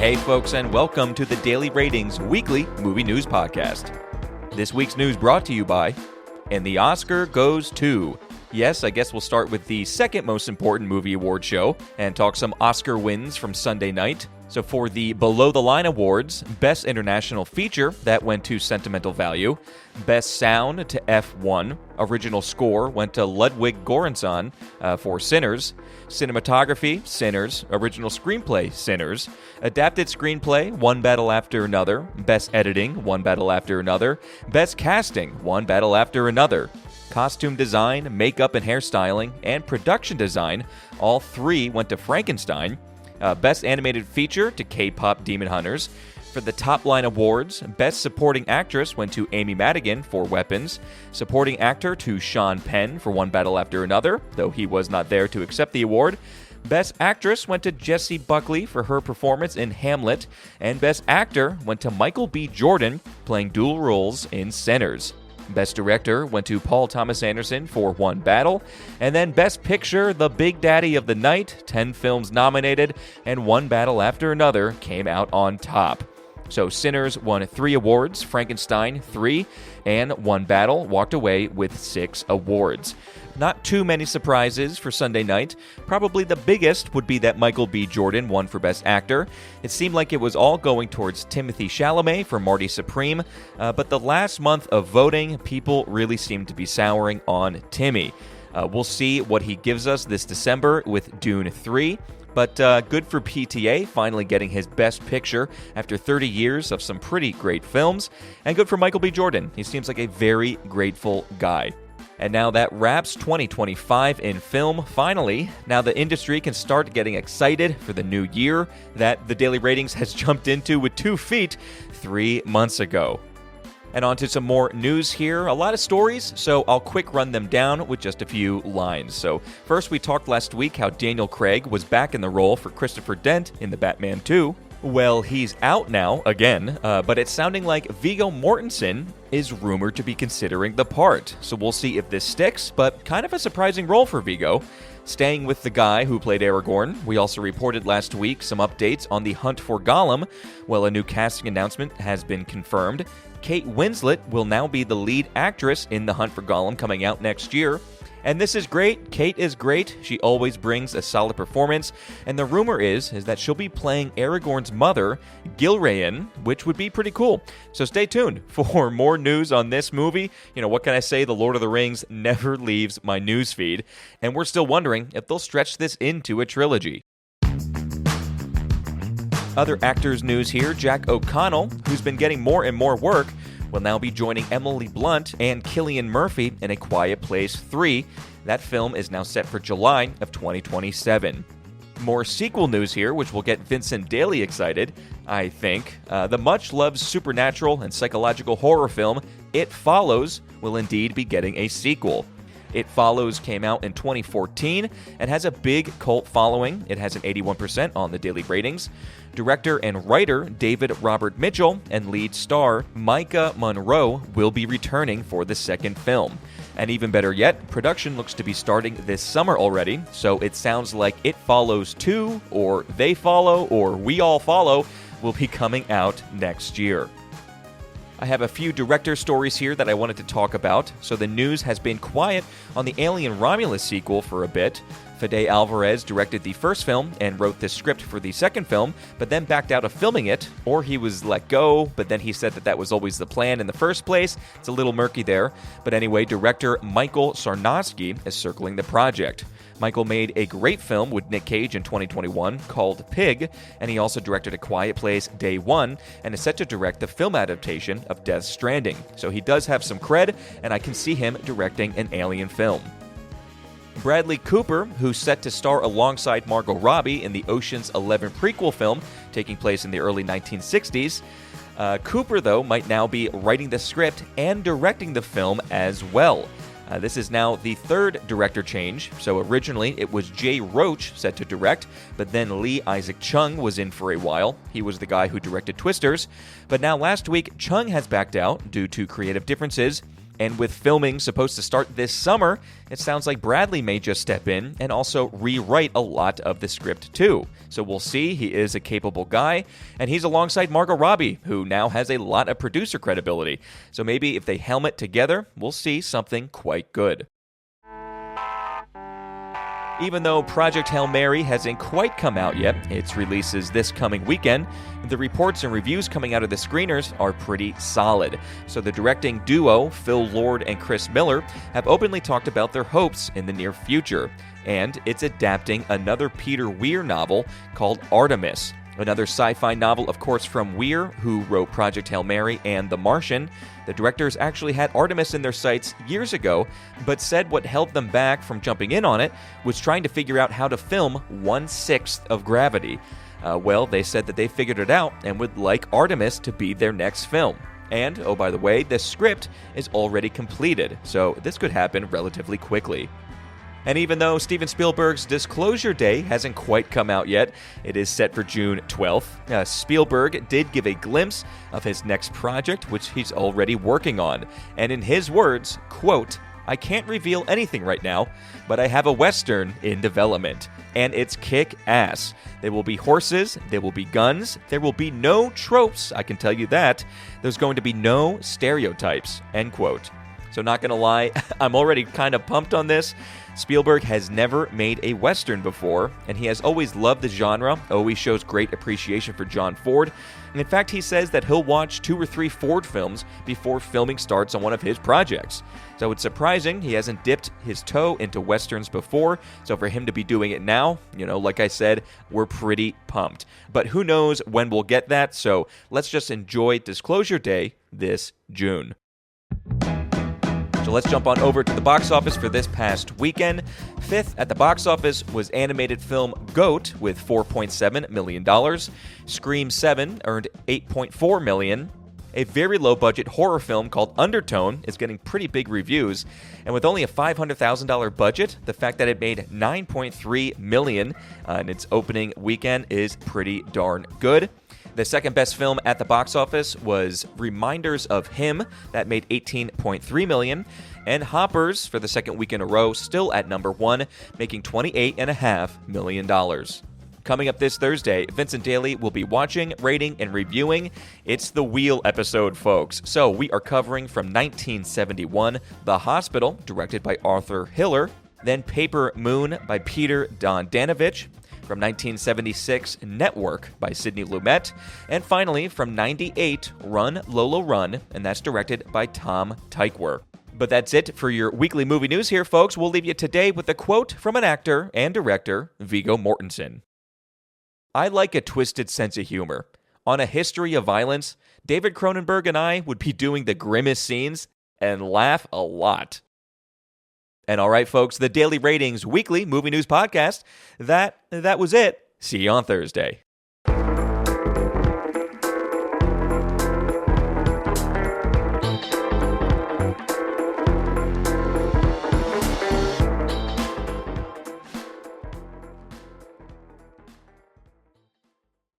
Hey folks, and welcome to the Daily Ratings Weekly Movie News Podcast. This week's news brought to you by, and the Oscar goes to. Yes, I guess we'll start with the second most important movie award show and talk some Oscar wins from Sunday night. So for the Below the Line Awards, Best International Feature, that went to Sentimental Value. Best Sound to F1. Original Score went to Ludwig Göransson for Sinners. Cinematography, Sinners. Original Screenplay, Sinners. Adapted Screenplay, One Battle After Another. Best Editing, One Battle After Another. Best Casting, One Battle After Another. Costume design, makeup and hairstyling, and production design, all three went to Frankenstein. Best Animated Feature to K-Pop Demon Hunters. For the Top Line Awards, Best Supporting Actress went to Amy Madigan for Weapons. Supporting Actor to Sean Penn for One Battle After Another, though he was not there to accept the award. Best Actress went to Jessie Buckley for her performance in Hamlet. And Best Actor went to Michael B. Jordan, playing dual roles in Sinners. Best Director went to Paul Thomas Anderson for One Battle. And then Best Picture, the big daddy of the night, 10 films nominated, and One Battle After Another came out on top. So Sinners won 3 awards, Frankenstein 3, and One Battle walked away with 6 awards. Not too many surprises for Sunday night. Probably the biggest would be that Michael B. Jordan won for Best Actor. It seemed like it was all going towards Timothée Chalamet for Marty Supreme, but the last month of voting, people really seemed to be souring on Timmy. We'll see what he gives us this December with Dune 3. But good for PTA, finally getting his Best Picture after 30 years of some pretty great films. And good for Michael B. Jordan. He seems like a very grateful guy. And now that wraps 2025 in film, finally. Now the industry can start getting excited for the new year that the Daily Ratings has jumped into with 2 feet 3 months ago. And on to some more news here. A lot of stories, so I'll quick run them down with just a few lines. So first, we talked last week how Daniel Craig was back in the role for Christopher Dent in The Batman 2. Well, he's out now, again, but it's sounding like Viggo Mortensen is rumored to be considering the part. So we'll see if this sticks, but kind of a surprising role for Viggo. Staying with the guy who played Aragorn, we also reported last week some updates on The Hunt for Gollum. Well, a new casting announcement has been confirmed. Kate Winslet will now be the lead actress in The Hunt for Gollum coming out next year. And this is great. Kate is great. She always brings a solid performance. And the rumor is that she'll be playing Aragorn's mother, Gilraen, which would be pretty cool. So stay tuned for more news on this movie. You know, what can I say? The Lord of the Rings never leaves my news feed. And we're still wondering if they'll stretch this into a trilogy. Other actors news here, Jack O'Connell, who's been getting more and more work, will now be joining Emily Blunt and Cillian Murphy in A Quiet Place 3. That film is now set for July of 2027. More sequel news here, which will get Vincent Daly excited, I think. The much-loved supernatural and psychological horror film, It Follows, will indeed be getting a sequel. It Follows came out in 2014 and has a big cult following. It has an 81% on the Daily Ratings. Director and writer David Robert Mitchell and lead star Micah Monroe will be returning for the second film. And even better yet, production looks to be starting this summer already, so it sounds like It Follows 2, or They Follow, or We All Follow will be coming out next year. I have a few director stories here that I wanted to talk about. So the news has been quiet on the Alien Romulus sequel for a bit. Fede Alvarez directed the first film and wrote the script for the second film, but then backed out of filming it, or he was let go, but then he said that was always the plan in the first place. It's a little murky there. But anyway, director Michael Sarnowski is circling the project. Michael made a great film with Nick Cage in 2021 called Pig, and he also directed A Quiet Place Day One, and is set to direct the film adaptation of Death Stranding. So he does have some cred, and I can see him directing an Alien film. Bradley Cooper, who's set to star alongside Margot Robbie in the Ocean's 11 prequel film taking place in the early 1960s. Cooper, though, might now be writing the script and directing the film as well. This is now the third director change. So originally it was Jay Roach set to direct, but then Lee Isaac Chung was in for a while. He was the guy who directed Twisters. But now last week, Chung has backed out due to creative differences. And with filming supposed to start this summer, it sounds like Bradley may just step in and also rewrite a lot of the script too. So we'll see. He is a capable guy, and he's alongside Margot Robbie, who now has a lot of producer credibility. So maybe if they helm it together, we'll see something quite good. Even though Project Hail Mary hasn't quite come out yet, its release is this coming weekend, the reports and reviews coming out of the screeners are pretty solid. So the directing duo, Phil Lord and Chris Miller, have openly talked about their hopes in the near future. And it's adapting another Peter Weir novel called Artemis. Another sci-fi novel, of course, from Weir, who wrote Project Hail Mary and The Martian. The directors actually had Artemis in their sights years ago, but said what held them back from jumping in on it was trying to figure out how to film 1/6 of Gravity. Well, they said that they figured it out and would like Artemis to be their next film. And, oh, by the way, the script is already completed, so this could happen relatively quickly. And even though Steven Spielberg's Disclosure Day hasn't quite come out yet, it is set for June 12th. Spielberg did give a glimpse of his next project, which he's already working on. And in his words, quote, "I can't reveal anything right now, but I have a Western in development. And it's kick-ass. There will be horses, there will be guns, there will be no tropes, I can tell you that. There's going to be no stereotypes," end quote. So not gonna lie, I'm already kind of pumped on this. Spielberg has never made a Western before, and he has always loved the genre, always shows great appreciation for John Ford. And in fact, he says that he'll watch 2 or 3 Ford films before filming starts on one of his projects. So it's surprising he hasn't dipped his toe into Westerns before, so for him to be doing it now, like I said, we're pretty pumped. But who knows when we'll get that, so let's just enjoy Disclosure Day this June. So let's jump on over to the box office for this past weekend. Fifth at the box office was animated film Goat with $4.7 million. Scream 7 earned $8.4 million. A very low-budget horror film called Undertone is getting pretty big reviews. And with only a $500,000 budget, the fact that it made $9.3 million in its opening weekend is pretty darn good. The second best film at the box office was Reminders of Him, that made $18.3 million, and Hoppers, for the second week in a row, still at number 1, making $28.5 million. Coming up this Thursday, Vincent Daly will be watching, rating, and reviewing It's the Wheel episode, folks. So we are covering from 1971, The Hospital, directed by Arthur Hiller, then Paper Moon by Peter Dondanovich, from 1976, Network by Sidney Lumet, and finally, from 98, Run, Lola, Run, and that's directed by Tom Tykwer. But that's it for your weekly movie news here, folks. We'll leave you today with a quote from an actor and director, Viggo Mortensen. "I like a twisted sense of humor. On A History of Violence, David Cronenberg and I would be doing the grimmest scenes and laugh a lot." And all right, folks, the Daily Ratings weekly movie news podcast, that was it. See you on Thursday.